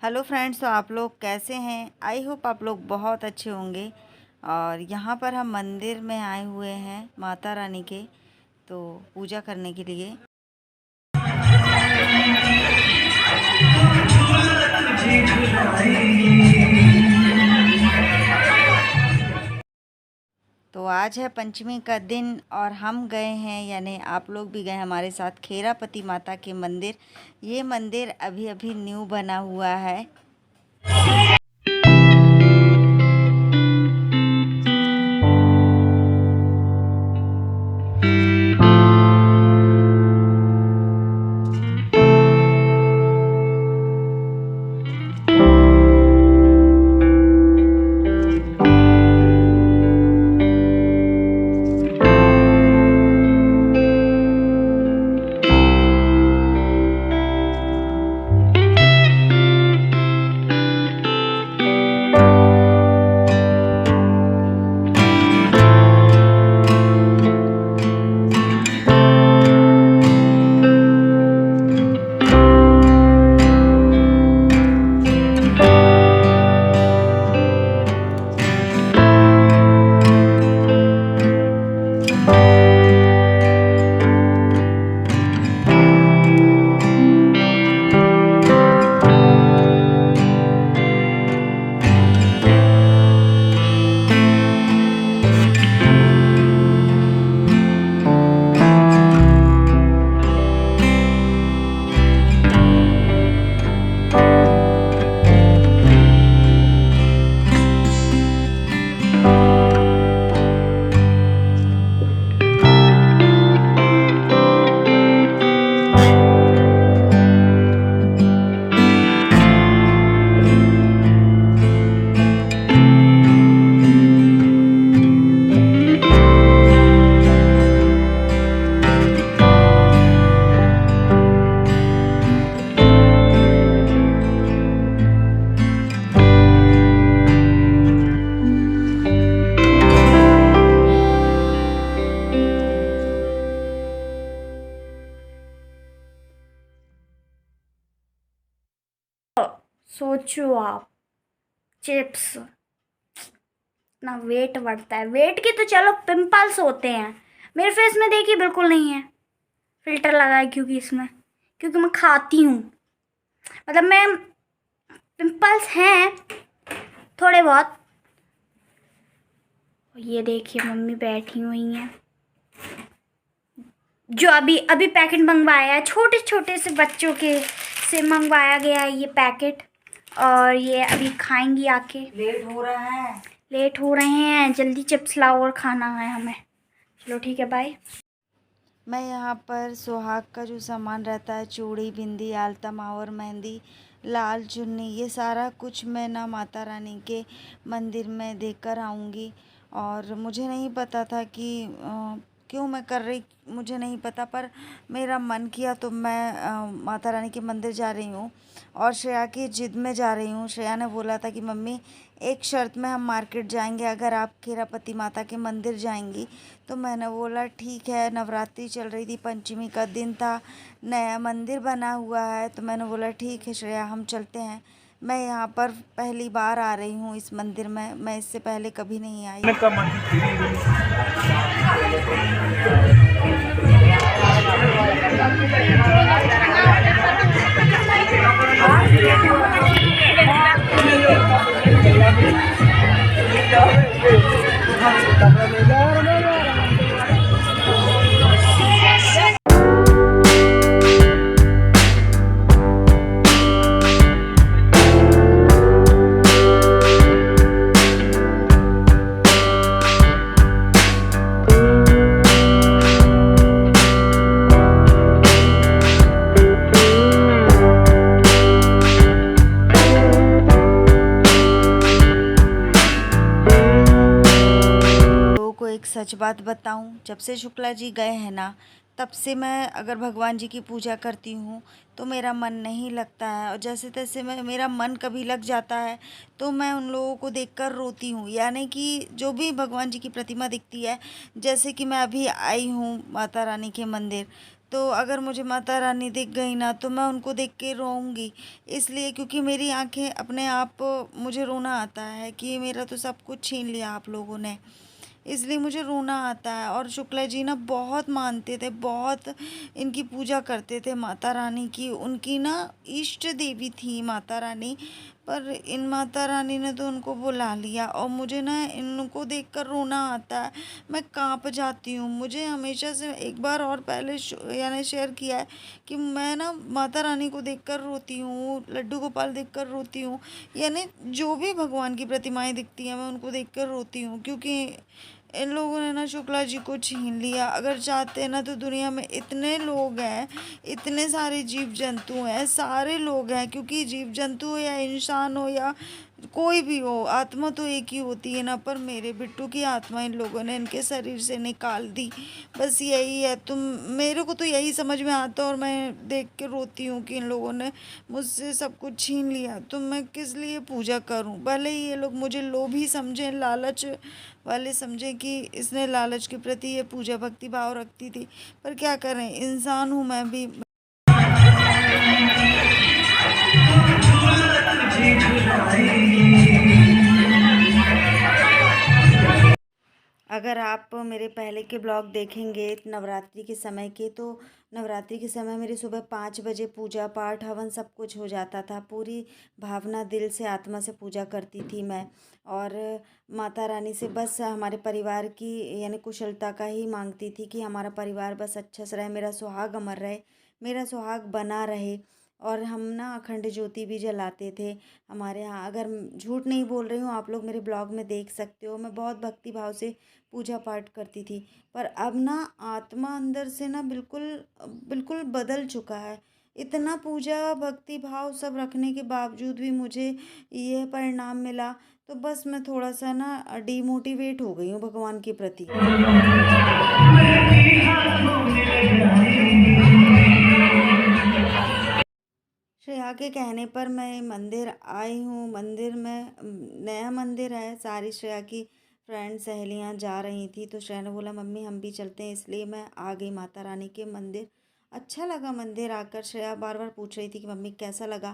Hello friends, तो आप लोग कैसे हैं? आई होप आप लोग बहुत अच्छे होंगे। और यहाँ पर हम मंदिर में आए हुए हैं माता रानी के, तो पूजा करने के लिए। तो आज है पंचमी का दिन और हम गए हैं, यानी आप लोग भी गए हमारे साथ खेरापति माता के मंदिर। ये मंदिर अभी अभी न्यू बना हुआ है। सोचो आप, चिप्स इतना वेट बढ़ता है। वेट की तो चलो पिंपल्स होते हैं, मेरे फेस में देखिए बिल्कुल नहीं है। फिल्टर लगा है क्योंकि मैं खाती हूँ। मतलब मैं पिंपल्स हैं थोड़े बहुत। ये देखिए मम्मी बैठी हुई हैं, जो अभी अभी पैकेट मंगवाया है, छोटे छोटे से बच्चों के से मंगवाया गया है ये पैकेट। और ये अभी खाएंगी आके। लेट हो रहे हैं, जल्दी चिप्स लाओ और खाना है हमें। चलो ठीक है, बाय। मैं यहाँ पर सुहाग का जो सामान रहता है, चूड़ी, बिंदी, आलता, मावर, मेहंदी, लाल चुन्नी, ये सारा कुछ मैं ना माता रानी के मंदिर में देकर आऊँगी। और मुझे नहीं पता था कि क्यों मैं कर रही, मुझे नहीं पता, पर मेरा मन किया तो मैं माता रानी के मंदिर जा रही हूँ और श्रेया की जिद में जा रही हूँ। श्रेया ने बोला था कि मम्मी एक शर्त में हम मार्केट जाएंगे अगर आप खेरापति माता के मंदिर जाएंगी। तो मैंने बोला ठीक है। नवरात्रि चल रही थी, पंचमी का दिन था, नया मंदिर बना हुआ है, तो मैंने बोला ठीक है श्रेया हम चलते हैं। मैं यहाँ पर पहली बार आ रही हूँ इस मंदिर में, मैं इससे पहले कभी नहीं आई। एक सच बात बताऊं, जब से शुक्ला जी गए हैं ना, तब से मैं अगर भगवान जी की पूजा करती हूँ तो मेरा मन नहीं लगता है, और जैसे तैसे मेरा मन कभी लग जाता है तो मैं उन लोगों को देखकर रोती हूँ। यानी कि जो भी भगवान जी की प्रतिमा दिखती है, जैसे कि मैं अभी आई हूँ माता रानी के मंदिर, तो अगर मुझे माता रानी दिख गई ना तो मैं उनको देख के रोऊंगी। इसलिए क्योंकि मेरी आंखें अपने आप, मुझे रोना आता है कि मेरा तो सब कुछ छीन लिया आप लोगों ने, इसलिए मुझे रोना आता है। और शुक्ला जी ना बहुत मानते थे, बहुत इनकी पूजा करते थे माता रानी की, उनकी ना इष्ट देवी थी माता रानी। पर इन माता रानी ने तो उनको बुला लिया, और मुझे ना इनको देखकर रोना आता है, मैं कांप जाती हूँ। मुझे हमेशा से एक बार और पहले यानी शेयर किया है कि मैं ना माता रानी को देखकर रोती हूँ, लड्डू गोपाल देखकर रोती हूँ, यानी जो भी भगवान की प्रतिमाएं दिखती हैं मैं उनको देखकर रोती हूँ, क्योंकि इन लोगों ने ना शुक्ला जी को छीन लिया। अगर चाहते ना तो दुनिया में इतने लोग हैं, इतने सारे जीव जंतु हैं, सारे लोग हैं, क्योंकि जीव जंतु हो या इंसान हो या कोई भी हो, आत्मा तो एक ही होती है ना। पर मेरे बिट्टू की आत्मा इन लोगों ने इनके शरीर से निकाल दी, बस यही है। तुम, मेरे को तो यही समझ में आता है, और मैं देख के रोती हूँ कि इन लोगों ने मुझसे सब कुछ छीन लिया, तो मैं किस लिए पूजा करूँ। भले ही ये लोग मुझे लोभी समझें, लालच वाले समझें कि इसने लालच के प्रति ये पूजा भक्ति भाव रखती थी, पर क्या करें, इंसान हूँ मैं भी। अगर आप मेरे पहले के ब्लॉग देखेंगे नवरात्रि के समय के, तो नवरात्रि के समय मेरी सुबह 5 बजे पूजा पाठ हवन सब कुछ हो जाता था। पूरी भावना दिल से आत्मा से पूजा करती थी मैं, और माता रानी से बस हमारे परिवार की यानी कुशलता का ही मांगती थी कि हमारा परिवार बस अच्छा से रहे, मेरा सुहाग अमर रहे, मेरा सुहाग बना रहे। और हम ना अखंड ज्योति भी जलाते थे हमारे यहाँ। अगर झूठ नहीं बोल रही हूँ, आप लोग मेरे ब्लॉग में देख सकते हो, मैं बहुत भक्ति भाव से पूजा पाठ करती थी। पर अब ना आत्मा अंदर से ना बिल्कुल बिल्कुल बदल चुका है। इतना पूजा भक्ति भाव सब रखने के बावजूद भी मुझे यह परिणाम मिला, तो बस मैं थोड़ा सा ना डिमोटिवेट हो गई हूँ भगवान के प्रति। श्रेया के कहने पर मैं मंदिर आई हूँ। मंदिर में नया मंदिर है, सारी श्रेया की फ्रेंड सहेलियाँ जा रही थी, तो श्रेया ने बोला मम्मी हम भी चलते हैं, इसलिए मैं आ गई माता रानी के मंदिर। अच्छा लगा मंदिर आकर। श्रेया बार बार पूछ रही थी कि मम्मी कैसा लगा,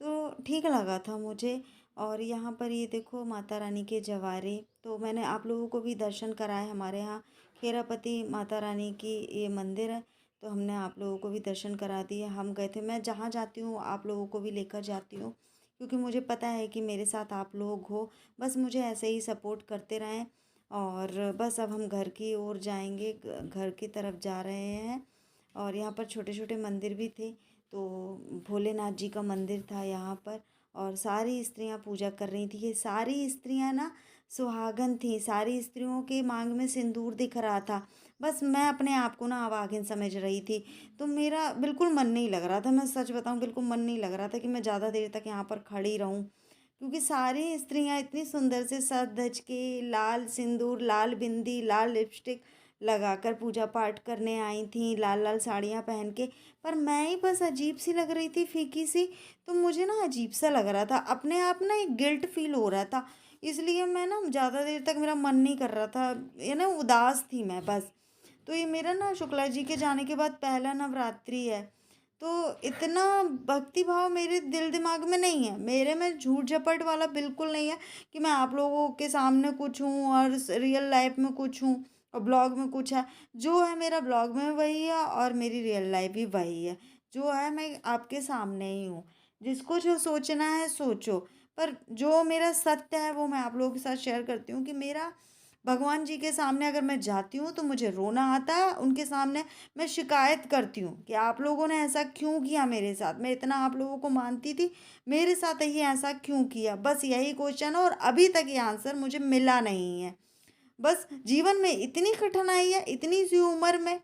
तो ठीक लगा था मुझे। और यहाँ पर ये देखो माता रानी के जवारे, तो मैंने आप लोगों को भी दर्शन कराए। हमारे यहाँ खेरापति माता रानी की ये मंदिर है, तो हमने आप लोगों को भी दर्शन करा दिए। हम गए थे, मैं जहाँ जाती हूँ आप लोगों को भी लेकर जाती हूँ, क्योंकि मुझे पता है कि मेरे साथ आप लोग हो, बस मुझे ऐसे ही सपोर्ट करते रहें। और बस अब हम घर की ओर जाएंगे, घर की तरफ जा रहे हैं। और यहाँ पर छोटे छोटे मंदिर भी थे, तो भोलेनाथ जी का मंदिर था यहाँ पर, और सारी स्त्रियाँ पूजा कर रही थी। ये सारी स्त्रियाँ ना सुहागन थी, सारी स्त्रियों के मांग में सिंदूर दिख रहा था, बस मैं अपने आप को ना अभागिन समझ रही थी। तो मेरा बिल्कुल मन नहीं लग रहा था, मैं सच बताऊं, बिल्कुल मन नहीं लग रहा था कि मैं ज़्यादा देर तक यहाँ पर खड़ी रहूं, क्योंकि सारी स्त्रियाँ इतनी सुंदर से सज धज के लाल सिंदूर, लाल बिंदी, लाल लिपस्टिक लगाकर पूजा पाठ करने आई थी, लाल लाल साड़ियाँ पहन के। पर मैं ही बस अजीब सी लग रही थी, फीकी सी। तो मुझे ना अजीब सा लग रहा था, अपने आप ना एक गिल्ट फील हो रहा था, इसलिए मैं ना ज़्यादा देर तक मेरा मन नहीं कर रहा था, ये ना उदास थी मैं बस। तो ये मेरा ना शुक्ला जी के जाने के बाद पहला नवरात्रि है, तो इतना भक्ति भाव मेरे दिल दिमाग में नहीं है, मेरे में झूठ झपट वाला बिल्कुल नहीं है कि मैं आप लोगों के सामने कुछ हूँ और रियल लाइफ में कुछ हूँ और ब्लॉग में कुछ है। जो है मेरा ब्लॉग में वही है, और मेरी रियल लाइफ भी वही है। जो है मैं आपके सामने ही हूँ, जिसको जो सोचना है सोचो। पर जो मेरा सत्य है वो मैं आप लोगों के साथ शेयर करती हूँ कि मेरा भगवान जी के सामने अगर मैं जाती हूँ तो मुझे रोना आता है, उनके सामने मैं शिकायत करती हूँ कि आप लोगों ने ऐसा क्यों किया मेरे साथ, मैं इतना आप लोगों को मानती थी, मेरे साथ ही ऐसा क्यों किया। बस यही क्वेश्चन है, और अभी तक ये आंसर मुझे मिला नहीं है। बस जीवन में इतनी कठिनाई है, इतनी सी उम्र में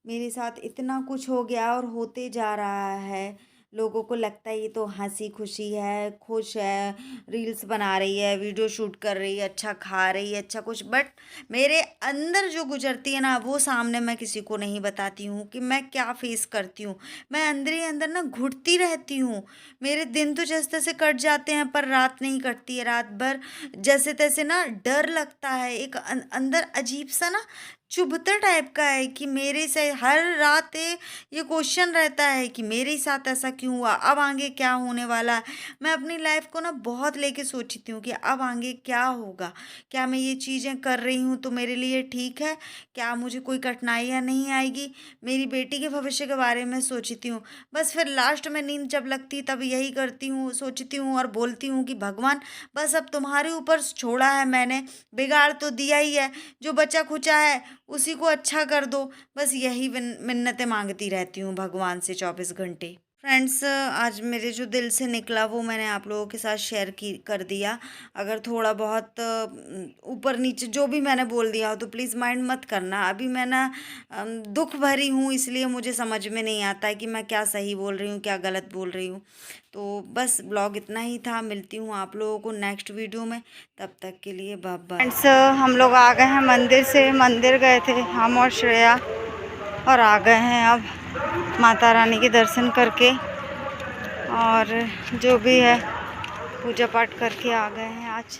मेरे साथ इतना कुछ हो गया और होते जा रहा है। लोगों को लगता है ये तो हंसी खुशी है, खुश है, रील्स बना रही है, वीडियो शूट कर रही है, अच्छा खा रही है, अच्छा कुछ, बट मेरे अंदर जो गुजरती है ना वो सामने मैं किसी को नहीं बताती हूँ कि मैं क्या फेस करती हूँ। मैं अंदर ही अंदर ना घुटती रहती हूँ। मेरे दिन तो जैसे तैसे कट जाते हैं पर रात नहीं कटती है। रात भर जैसे तैसे ना डर लगता है, एक अंदर अजीब सा ना चुभता टाइप का है कि मेरे से हर रात ये क्वेश्चन रहता है कि मेरे साथ ऐसा क्यों हुआ, अब आगे क्या होने वाला है। मैं अपनी लाइफ को ना बहुत लेके सोचती हूँ कि अब आगे क्या होगा, क्या मैं ये चीज़ें कर रही हूँ तो मेरे लिए ठीक है, क्या मुझे कोई कठिनाइयाँ नहीं आएगी। मेरी बेटी के भविष्य के बारे में सोचती हूँ। बस फिर लास्ट में नींद जब लगती तब यही करती हूँ, सोचती हूँ और बोलती हूँ कि भगवान बस अब तुम्हारे ऊपर छोड़ा है मैंने, बिगाड़ तो दिया ही है, जो बचा खुचा है उसी को अच्छा कर दो। बस यही मिन्नतें मांगती रहती हूँ भगवान से 24 घंटे। फ्रेंड्स, आज मेरे जो दिल से निकला वो मैंने आप लोगों के साथ शेयर की कर दिया। अगर थोड़ा बहुत ऊपर नीचे जो भी मैंने बोल दिया हो तो प्लीज़ माइंड मत करना। अभी मैं ना दुख भरी हूँ, इसलिए मुझे समझ में नहीं आता है कि मैं क्या सही बोल रही हूँ क्या गलत बोल रही हूँ। तो बस ब्लॉग इतना ही था। मिलती हूँ आप लोगों को नेक्स्ट वीडियो में, तब तक के लिए बाय बाय। फ्रेंड्स, हम लोग आ गए हैं मंदिर से। मंदिर गए थे हम और श्रेया और आ गए हैं अब माता रानी के दर्शन करके, और जो भी है पूजा पाठ करके आ गए हैं आज।